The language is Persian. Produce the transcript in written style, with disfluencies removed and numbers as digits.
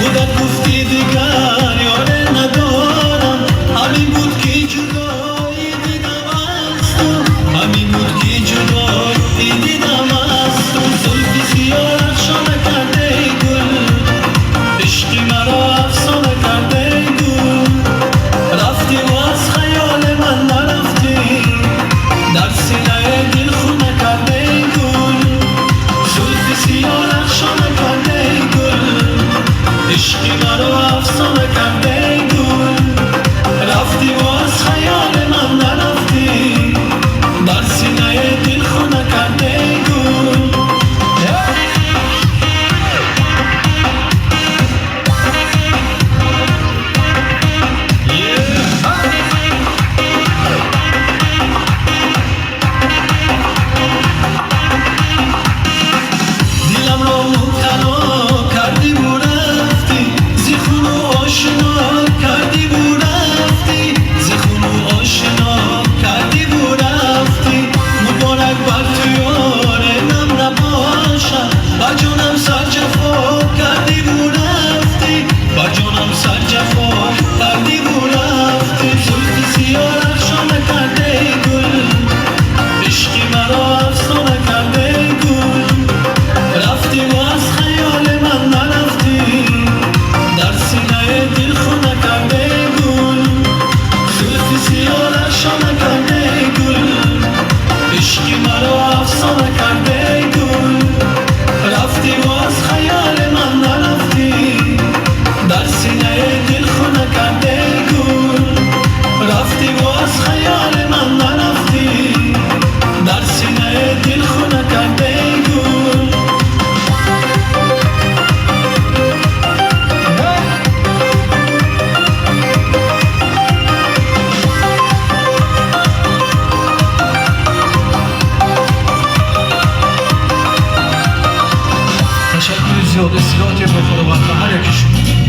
خودت گفتی دیگر یاره ندارم، همین بود که جدایی دیدم از تو، همین بود که جدایی دیدم از تو. زلفی سیاه رخشانه کرده ای گل، عشقی مرا افسانه کرده ای گل. رفتی و از خیال من نرفتی، در سینه دل خونه کرده ای گل. زلفی سیاه رخشانه کرده ای گل، عشقی مرا افسانه کرده ای گل. رفتی و از خیال من نرفتی، در سینه دل خونه کرده ای گل. دلم را مبتلا کردی و رفتی، زی خون و آشنا کردی و رفتی، زی خون و آشنا کردی و رفتی. مبارک بر تو یار نم نباشم، بر جانم سر جفا کردی و رفتی، بر جانم سر جفا کردی و رفتی. زلفی سیاه رخشانه کرده ای گل، عشقی مرا افسانه کرده ای گل. رفتی و از خیال من نرفتی، در سینه دل خونه کرده ای گل. زلفی سیاه رخشانه کرده ای گل، عشقی مرا افسانه کرده ای گل. رفتی و از خیال من نرفتی، در سینه دل خونه کرده ای گل. رفتی و از خیال من نرفتی، در سینه دل خونه کرده ای گل. تشکر زیاد استراحت بخوره وقت هر یکیشون.